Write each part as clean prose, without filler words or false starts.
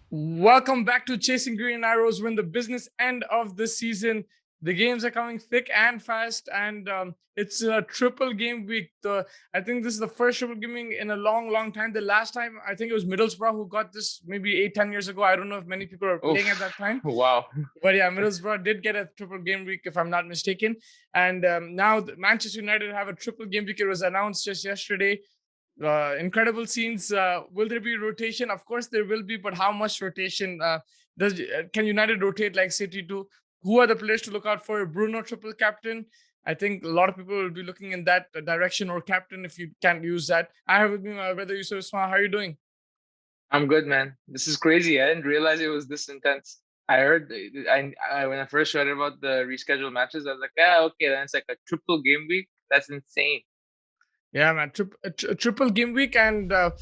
Welcome back to Chasing Green Arrows. We're in the business end of the season. The games are coming thick and fast, and it's a triple game week. I think this is the first triple gaming in a long, long time. The last time, I think it was Middlesbrough who got this maybe 8, 10 years ago. I don't know if many people are playing at that Oof. time. Wow. But yeah, Middlesbrough did get a triple game week, if I'm not mistaken. And now Manchester United have a triple game week. It was announced just yesterday. Incredible scenes. Will there be rotation? Of course, there will be, but how much rotation? Can United rotate like City do? Who are the players to look out for? Bruno triple captain. I think a lot of people will be looking in that direction, or captain if you can't use that. I have with me my brother Yusuf Ismail. How are you doing? I'm good, man. This is crazy. I didn't realize it was this intense. I heard, I when I first read about the rescheduled matches, I was like, yeah, okay, then it's like a triple game week. That's insane. Yeah, man, a triple game week and a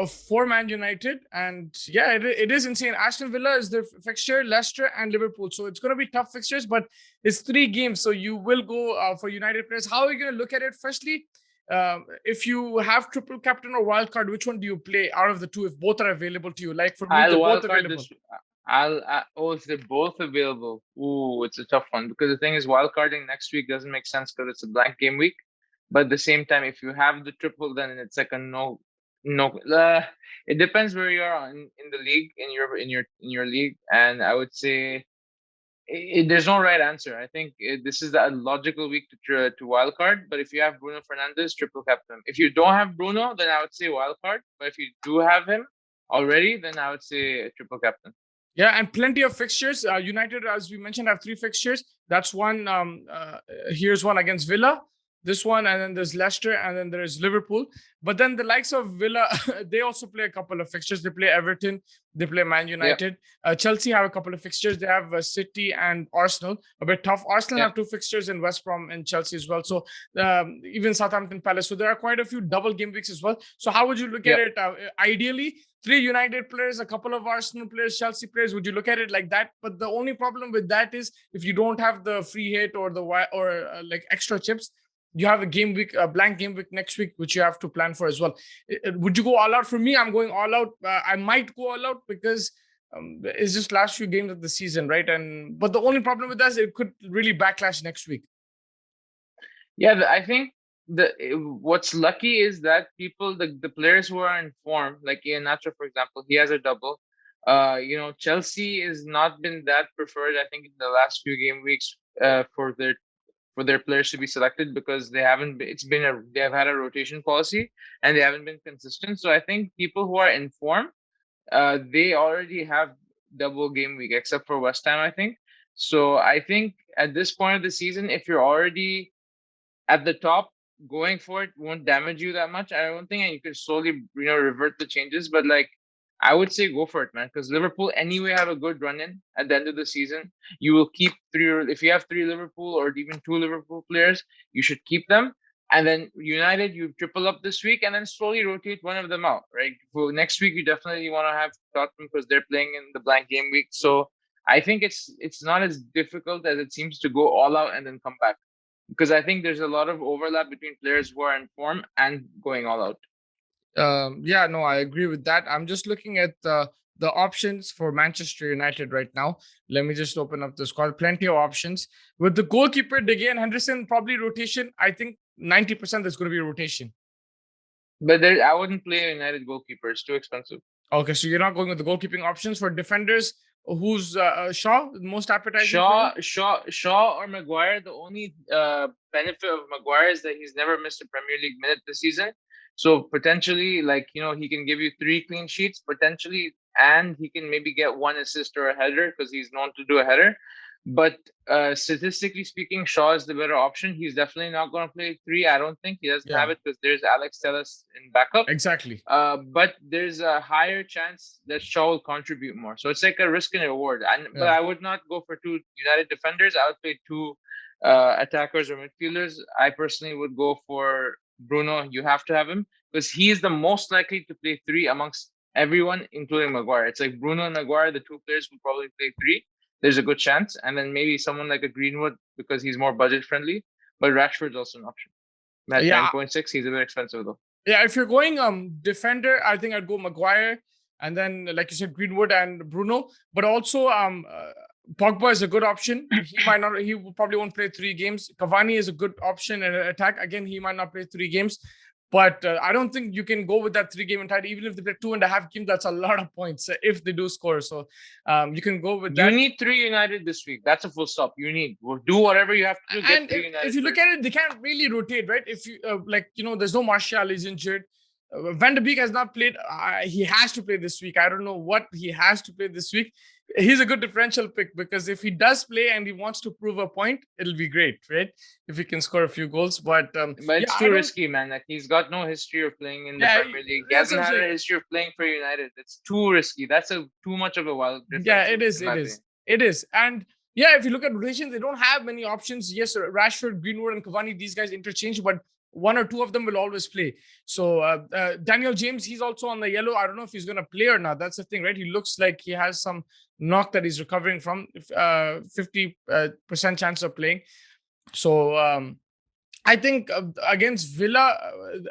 four-man United, and yeah, it is insane. Aston Villa is their fixture, Leicester and Liverpool, so it's going to be tough fixtures, but it's 3 games, so you will go for United players. How are you going to look at it? Firstly, if you have triple captain or wild card, which one do you play out of the two if both are available to you? Like for me, they're I'll both wildcard available. this. Oh, if they're both available, ooh, it's a tough one because the thing is, wildcarding next week doesn't make sense because it's a blank game week. But at the same time, if you have the triple, then it's like a no, no. It depends where you are in the league, in your league, and I would say there's no right answer. I think this is a logical week to wildcard. But if you have Bruno Fernandes, triple captain. If you don't have Bruno, then I would say wildcard. But if you do have him already, then I would say triple captain. Yeah, and plenty of fixtures. United, as we mentioned, have 3 fixtures. That's one. Here's one against Villa. This one, and then there's Leicester, and then there's Liverpool. But then the likes of Villa, they also play a couple of fixtures. They play Everton, they play Man Yeah, United. Chelsea have a couple of fixtures. They have City and Arsenal. A bit tough. Arsenal yeah. have 2 fixtures in West Brom and Chelsea as well. So even Southampton Palace. So there are quite a few double game weeks as well. So how would you look at Yeah. it? Ideally, 3 United players, a couple of Arsenal players, Chelsea players. Would you look at it like that? But the only problem with that is if you don't have the free hit or like extra chips, you have a game week, a blank game week next week, which you have to plan for as well. Would you go all out? For me, I'm going all out. I might go all out because it's just last few games of the season, right? And but the only problem with that is it could really backlash next week. Yeah, I think what's lucky is that the players who are in form, like Ian Nacho, for example, he has a double. Chelsea has not been that preferred, I think, in the last few game weeks for their players to be selected because they haven't been, they have had a rotation policy and they haven't been consistent. So I think people who are in form, they already have double game week except for West Ham, I think. So I think at this point of the season, if you're already at the top, going for it won't damage you that much, I don't think, and you can slowly, revert the changes. But like, I would say go for it, man, because Liverpool anyway have a good run in at the end of the season. You will keep three, if you have 3 Liverpool or even 2 Liverpool players, you should keep them. And then United, you triple up this week and then slowly rotate one of them out, right? For next week, you definitely want to have Tottenham because they're playing in the blank game week. So I think it's not as difficult as it seems to go all out and then come back because I think there's a lot of overlap between players who are in form and going all out. Yeah, no, I agree with that. I'm just looking at the options for Manchester United right now. Let me just open up the squad. Plenty of options with the goalkeeper De Gea and Henderson. Probably rotation. I think 90% there's going to be a rotation. But I wouldn't play a United goalkeeper; it's too expensive. Okay, so you're not going with the goalkeeping options for defenders. Who's Shaw most appetizing for you? Shaw, or Maguire. The only benefit of Maguire is that he's never missed a Premier League minute this season. So potentially, like he can give you 3 clean sheets potentially, and he can maybe get 1 assist or a header because he's known to do a header. But statistically speaking, Shaw is the better option. He's definitely not going to play 3. I don't think he doesn't have Yeah, it because there's Alex Telles in backup. exactly. But there's a higher chance that Shaw will contribute more. So it's like a risk and reward. But Yeah. I would not go for 2 United defenders. I would play 2 attackers or midfielders. I personally would go for Bruno. You have to have him because he is the most likely to play 3 amongst everyone, including Maguire. It's like Bruno and Maguire, the 2 players will probably play 3. There's a good chance. And then maybe someone like a Greenwood because he's more budget friendly. But Rashford's also an option. At Yeah, 9.6, he's a bit expensive though. yeah. If you're going defender, I think I'd go Maguire. and then like you said, Greenwood and Bruno. But also Pogba is a good option. He might not. He probably won't play 3 games. Cavani is a good option in attack. Again, he might not play 3 games. But I don't think you can go with that 3 game entirety. Even if they play 2.5 games, that's a lot of points if they do score. So you can go with You that. need 3 United this week. That's a full stop. You need. Do whatever you have to do. Get And three if United you look players. at it, they can't really rotate, right? If you there's no Martial is injured. Van de Beek has not played. He has to play this week. I don't know what he has to play this week. He's a good differential pick because if he does play and he wants to prove a point, it'll be great, right? If he can score a few goals. But But yeah, it's I too don't. risky, man. Like he's got no history of playing in the Yeah, Premier League. He that's what hasn't I'm had a saying. history of playing for United. It's too risky. That's a too much of a wild Yeah, differential, it is. in It my is. opinion. It is. And yeah, if you look at rotation, they don't have many options. Yes, Rashford, Greenwood, and Cavani, these guys interchange, but one or two of them will always play. So Daniel James, he's also on the yellow. I don't know if he's going to play or not. That's the thing, right? He looks like he has some knock that he's recovering from. 50% chance of playing. So I think against Villa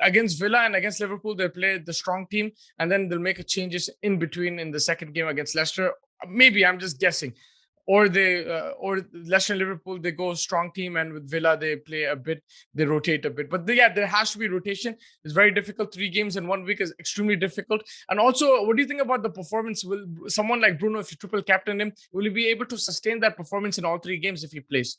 and against Liverpool, they'll play the strong team, and then they'll make a changes in between in the second game against Leicester. Maybe I'm just guessing, or Leicester and Liverpool they go strong team, and with Villa they play a bit, they rotate a bit. But yeah, there has to be rotation. It's very difficult. 3 games in 1 week is extremely difficult. And also, what do you think about the performance? Will someone like Bruno, if you triple captain him, will he be able to sustain that performance in all 3 games if he plays?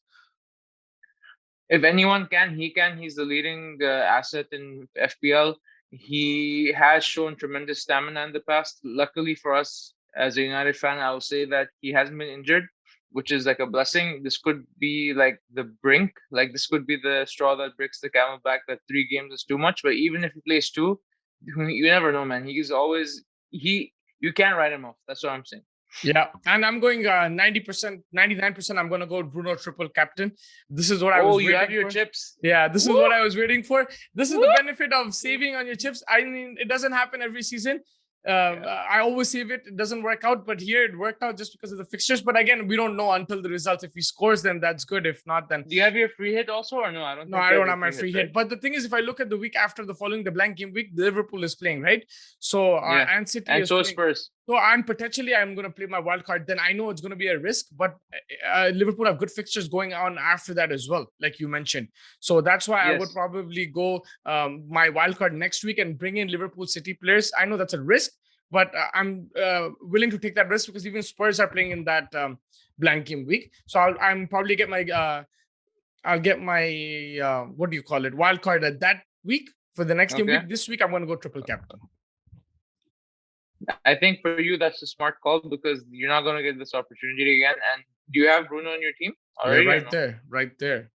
If anyone can, he can. He's the leading asset in FPL. He has shown tremendous stamina in the past. Luckily for us, as a United fan, I will say that he hasn't been injured, which is like a blessing. This could be like the brink. Like this could be the straw that breaks the camel back. That 3 games is too much. But even if he plays two, you never know, man. He's always he. You can't write him off. That's what I'm saying. Yeah, and I'm going 90%, 99%. I'm going to go Bruno triple captain. This is what I Oh, was you have waiting your for. chips. Yeah, this is Woo! what I was waiting for. This is the Woo! benefit of saving on your chips. I mean, it doesn't happen every season. Yeah. I always save it. It doesn't work out, but here it worked out just because of the fixtures. But again, we don't know until the results. If he scores, then that's good. If not, then Do you have your free hit also, or no? I don't no, think I you have don't your have my free hit, free right? hit. But the thing is, if I look at the week after the following, the blank game week, Liverpool is playing, right? So Yeah, and City and is so is playing. Spurs. So I'm going to play my wild card. Then I know it's going to be a risk, but Liverpool have good fixtures going on after that as well, like you mentioned. So that's why I would Yes. probably go my wild card next week and bring in Liverpool City players. I know that's a risk, but I'm willing to take that risk because even Spurs are playing in that blank game week. So I'm probably get my I'll get my what do you call it, wild card at that week for the next game Okay. week. This week I'm going to go triple captain. I think for you that's a smart call because you're not going to get this opportunity again. And do you have Bruno on your team Yeah, already or right no? there, right there.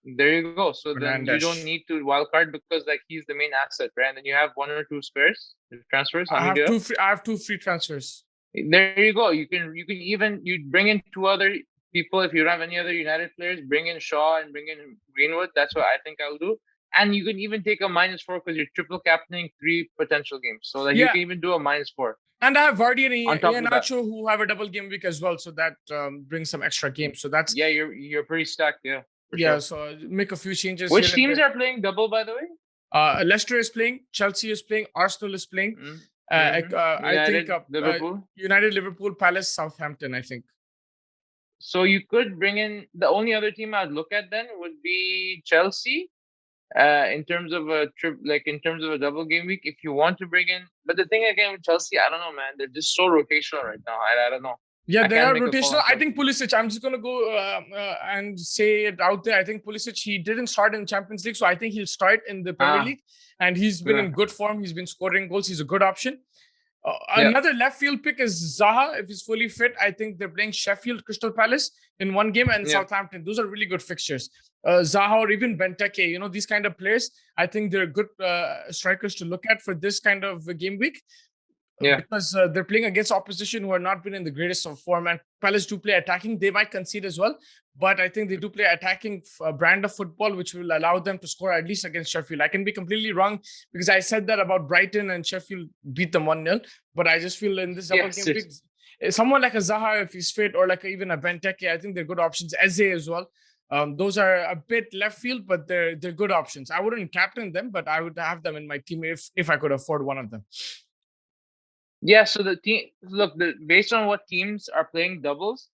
There you go. So then you don't Fernandes. need to wildcard because like he's the main asset, right? And then you have one or two spares transfers. How I many do have you have? two free. I have two free transfers. There you go. You can even you bring in two other people if you don't have any other United players. Bring in Shaw and bring in Greenwood. That's what I think I'll do. And you can even take a -4 because you're triple captaining 3 potential games. So like you Yeah, can even do a -4 and I have Vardy and on top of that. Iheanacho who have a double game week as well, so that brings some extra games. So that's Yeah, you're pretty stacked. Yeah, for yeah. sure. So make a few changes here Which and teams there. are playing double, by the way? Leicester is playing, Chelsea is playing, Arsenal is playing. I think United, Liverpool. United, Liverpool, Palace, Southampton. I think. So you could bring in the only other team I'd look at then would be Chelsea. In terms of a trip, like in terms of a double game week, if you want to bring in, but the thing again with Chelsea, I don't know, man. They're just so rotational right now. I don't know. Yeah, I they can't are make a call rotational. on I think Chelsea. Pulisic. I'm just gonna go and say it out there. I think Pulisic. He didn't start in Champions League, so I think he'll start in the Premier Ah, League. And he's been yeah, in good form. He's been scoring goals. He's a good option. yeah, Another left field pick is Zaha. If he's fully fit, I think they're playing Sheffield, Crystal Palace in one game, and yeah. Southampton. Those are really good fixtures. Zaha or even Benteke, these kind of players. I think they're good strikers to look at for this kind of game week Yeah. because they're playing against opposition who are not been in the greatest of form. And Palace do play attacking. They might concede as well, but I think they do play attacking brand of football, which will allow them to score at least against Sheffield. I can be completely wrong because I said that about Brighton and Sheffield beat them 1-0, but I just feel in this double Yes, game week, someone like a Zaha, if he's fit, or like even a Benteke, I think they're good options. Eze as well. Those are a bit left field, but they're good options. I wouldn't captain them, but I would have them in my team if I could afford one of them. Yeah, so the team look based on what teams are playing doubles,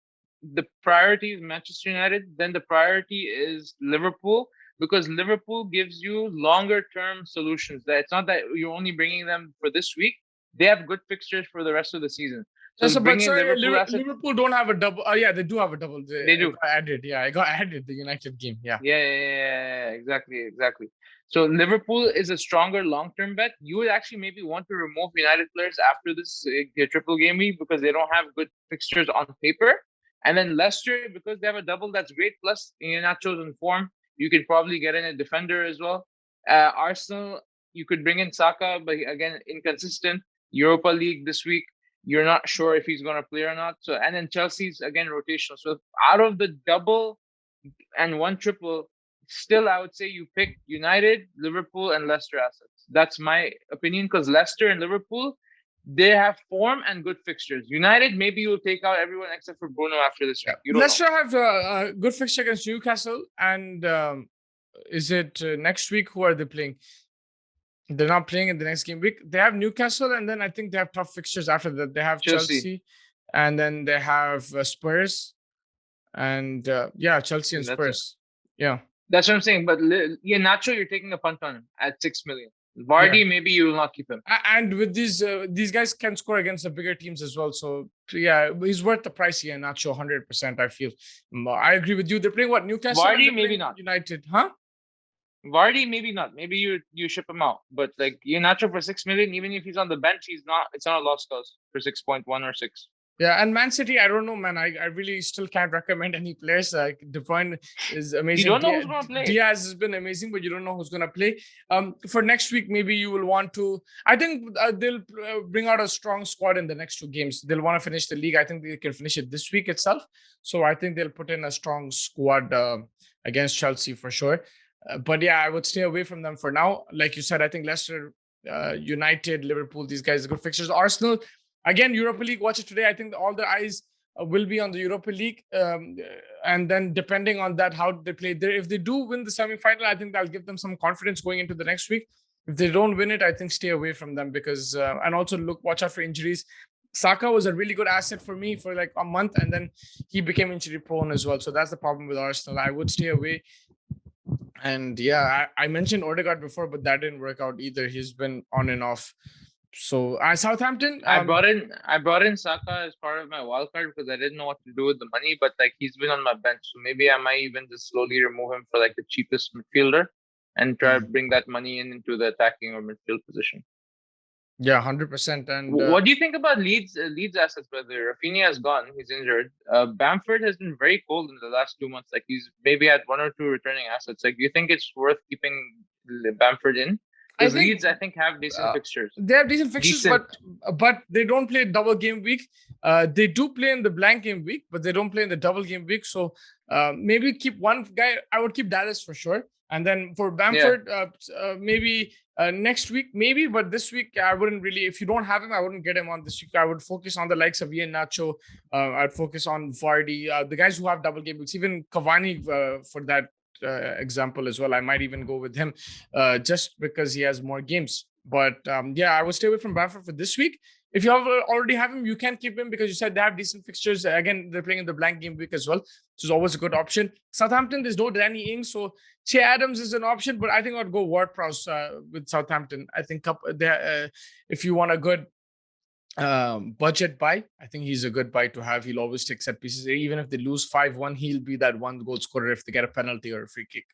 the priority is Manchester United, then the priority is Liverpool because Liverpool gives you longer term solutions. That it's not that you're only bringing them for this week. They have good fixtures for the rest of the season. Yeah, So so, but bring in sorry, Liverpool assets. Liverpool don't have a double. Oh, yeah, they do have a double. They I do. got added. Yeah, I got added the United game. Yeah. Yeah, exactly, exactly. So Liverpool is a stronger long-term bet. You would actually maybe want to remove United players after this triple game week because they don't have good fixtures on paper. And then Leicester, because they have a double, that's great. Plus, Iheanacho's in form. You could probably get in a defender as well. Arsenal, you could bring in Saka, but again, inconsistent. Europa League this week, you're not sure if he's going to play or not. So, and then Chelsea's again rotational. So, out of the double and one triple, still I would say you pick United, Liverpool, and Leicester assets. That's my opinion because Leicester and Liverpool, they have form and good fixtures. United, maybe you'll take out everyone except for Bruno after this week. You don't know. Leicester have a good fixture against Newcastle, and is it next week? Who are they playing? They're not playing in the next game week. They have Newcastle, and then I think they have tough fixtures after that. They have Chelsea. Chelsea, and then they have Spurs, and yeah, Chelsea and That's it. Spurs. Yeah, That's what I'm saying. But yeah, Nacho, you're taking a punt on him at 6 million. yeah. Vardy, maybe you will not keep him. And with these guys can score against the bigger teams as well. So yeah, he's worth the price here. Nacho, 100%. I feel. I agree with you. They're playing what, Newcastle, and Vardy, they're maybe playing not. United, huh? Vardy, maybe not. Maybe you ship him out. But like Nacho for 6 million, even if he's on the bench, he's not. It's not a lost cause for 6.1 or 6. Yeah, and Man City, I don't know, man. I really still can't recommend any players. Like De Bruyne is You amazing. don't know who's gonna play. Diaz has been amazing, but you don't know who's gonna play. For next week, maybe you will want to. I think they'll bring out a strong squad in the next two games. They'll want to finish the league. I think they can finish it this week itself. So I think they'll put in a strong squad against Chelsea for sure. But yeah, I would stay away from them for now. Like you said, I think Leicester, United, Liverpool, these guys are good fixtures. Arsenal. Again, Europa League, watch it today. I think all the eyes will be on the Europa League. And then depending on that, how they play there. If they do win the semi-final, I think that'll give them some confidence going into the next week. If they don't win it, I think stay away from them because, and also watch out for injuries. Saka was a really good asset for me for like a month, and then he became injury prone as well. So that's the problem with Arsenal. I would stay away. And yeah, I mentioned Odegaard before, but that didn't work out either. He's been on and off. So Southampton, I brought in Saka as part of my wild card because I didn't know what to do with the money, but like he's been on my bench, so maybe I might even just slowly remove him for like the cheapest midfielder and try to bring that money into the attacking or midfield position. Yeah, 100%. And What do you think about Leeds assets, brother? Rafinha is gone; he's injured. Bamford has been very cold in the last 2 months. Like he's maybe had one or two returning assets. Like, do you think it's worth keeping Bamford in? I Because think Leeds, I think, have decent fixtures. they have decent fixtures, Decent. but they don't play double game week. They do play in the blank game week, but they don't play in the double game week. So maybe keep one guy. I would keep Dallas for sure, and then for Bamford, maybe next week, maybe. But this week, I wouldn't really. If you don't have him, I wouldn't get him on this week. I would focus on the likes of Ian Nacho. I'd focus on Vardy, the guys who have double game weeks. Even Cavani for that example as well. I might even go with him just because he has more games. But yeah, I would stay away from Bamford for this week. If you already have him, you can keep him because you said they have decent fixtures. Again, they're playing in the blank game week as well. So it's always a good option. Southampton, there's no Danny Ings. So Che Adams is an option, but I think I'd go Ward-Prowse with Southampton. I think if you want a good budget buy, I think he's a good buy to have. He'll always take set pieces. Even if they lose 5-1, he'll be that one goal scorer if they get a penalty or a free kick.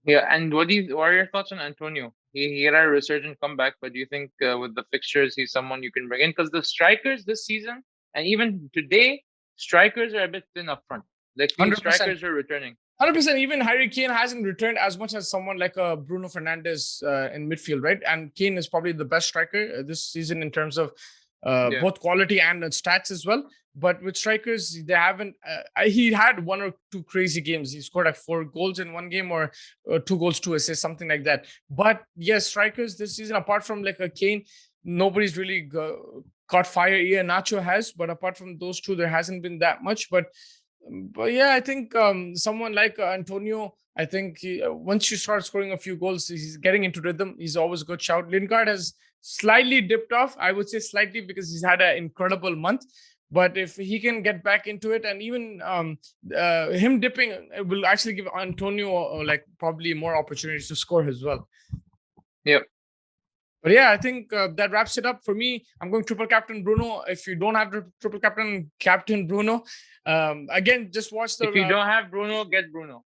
Yeah, and what are your thoughts on Antonio? He had a resurgent comeback, but do you think with the fixtures he's someone you can bring in? Because the strikers this season and even today, strikers are a bit thin up front. Like these 100%. strikers are returning. 100%. Even Harry Kane hasn't returned as much as someone like Bruno Fernandes in midfield, right? And Kane is probably the best striker this season in terms of both quality and stats as well. But with strikers, they haven't. He had one or two crazy games. He scored like 4 goals in one game, or 2 goals, 2 assists, something like that. But yes, strikers this season, apart from like a Kane, nobody's really caught fire. Ian Nacho has, but apart from those two, there hasn't been that much. But yeah, I think someone like Antonio I think once you start scoring a few goals, he's getting into rhythm. He's always a good shout. Lingard has slightly dipped off. I would say slightly because he's had an incredible month. But if he can get back into it, and even him dipping will actually give Antonio like probably more opportunities to score as well. Yep. But yeah, I think that wraps it up for me. I'm going triple captain Bruno. If you don't have triple captain Bruno, again, just watch the. If you don't have Bruno, get Bruno.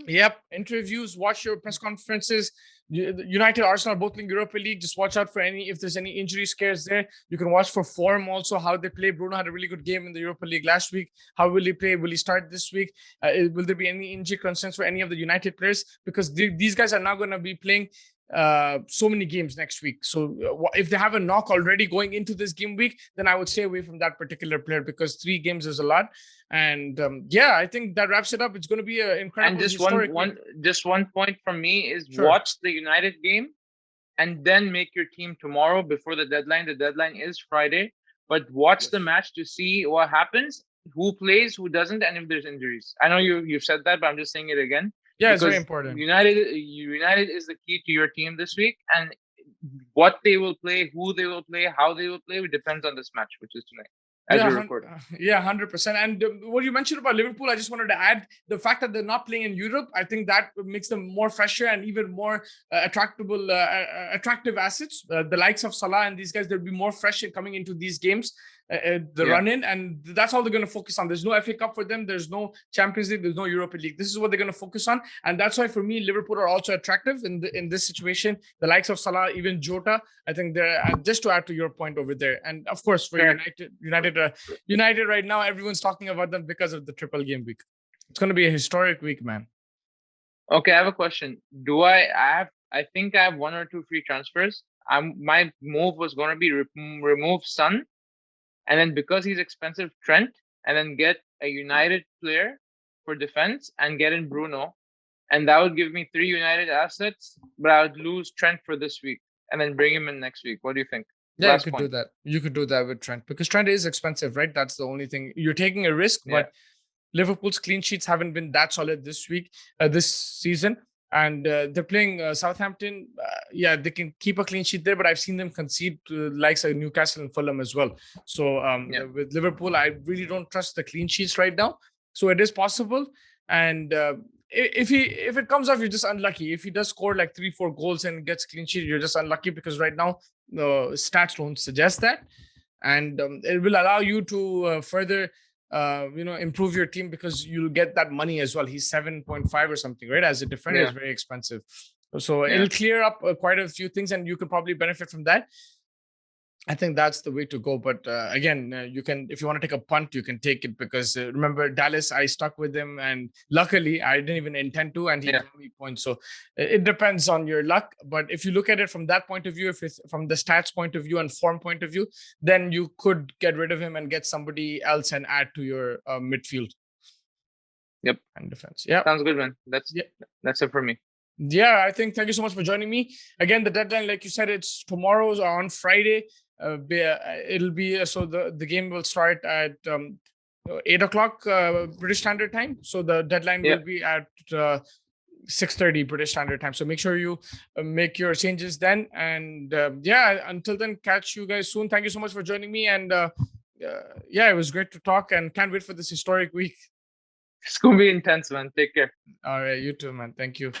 Yep, interviews, watch your press conferences. United, Arsenal are both in Europa League. Just watch out for if there's any injury scares there. You can watch for form also, how they play. Bruno had a really good game in the Europa League last week. How will he play? Will he start this week? Will there be any injury concerns for any of the United players? Because these guys are now going to be playing so many games next week. So if they have a knock already going into this game week, then I would stay away from that particular player because 3 games is a lot. And yeah, I think that wraps it up. It's going to be an incredible. And just one point from me is Sure. Watch the United game, and then make your team tomorrow before the deadline. The deadline is Friday, but watch the match to see what happens, who plays, who doesn't, and if there's injuries. I know you've said that, but I'm just saying it again. Yeah, it's very important. United is the key to your team this week, and what they will play, who they will play, how they will play, it depends on this match, which is tonight. Yeah, 100%. And what you mentioned about Liverpool, I just wanted to add the fact that they're not playing in Europe. I think that makes them more fresher and even more attractive assets. The likes of Salah and these guys, they'll be more fresh in coming into these games, run in, and that's all they're going to focus on. There's no FA Cup for them. There's no Champions League. There's no Europa League. This is what they're going to focus on, and that's why for me, Liverpool are also attractive in this situation. The likes of Salah, even Jota, I think they're just to add to your point over there, and of course for United right now, everyone's talking about them because of the triple game week. It's going to be a historic week, man. Okay, I have a question. I think I have 1 or 2 free transfers. My move was going to be remove Son, and then because he's expensive, Trent, and then get a United player for defense and get in Bruno, and that would give me 3 United assets, but I would lose Trent for this week and then bring him in next week. What do you think? Yeah, you could do that. You could do that with Trent because Trent is expensive, right? That's the only thing. You're taking a risk, but Liverpool's clean sheets haven't been that solid this season. And they're playing Southampton. Yeah, they can keep a clean sheet there, but I've seen them concede to likes of Newcastle and Fulham as well. So with Liverpool, I really don't trust the clean sheets right now. So it is possible. And if it comes off, you're just unlucky. If he does score like 3-4 goals and gets clean sheet, you're just unlucky because right now the stats don't suggest that. And it will allow you to further improve your team because you'll get that money as well. He's 7.5 or something, right? As a defender, it's very expensive. So it'll clear up quite a few things and you could probably benefit from that. I think that's the way to go. But again, you can, if you want to take a punt, you can take it because remember Dallas, I stuck with him and luckily I didn't even intend to and he gave me points. So it depends on your luck. But if you look at it from that point of view, if it's from the stats point of view and form point of view, then you could get rid of him and get somebody else and add to your midfield. Yep. And defense. Yeah. Sounds good, man. That's it for me. Yeah, I think thank you so much for joining me. Again, the deadline, like you said, it's tomorrow's on Friday. It'll be so the game will start at 8 o'clock British Standard Time. So the deadline will be at 6:30 British Standard Time. So make sure you make your changes then. And until then, catch you guys soon. Thank you so much for joining me. And it was great to talk and can't wait for this historic week. It's gonna be intense, man. Take care. All right, you too, man. Thank you.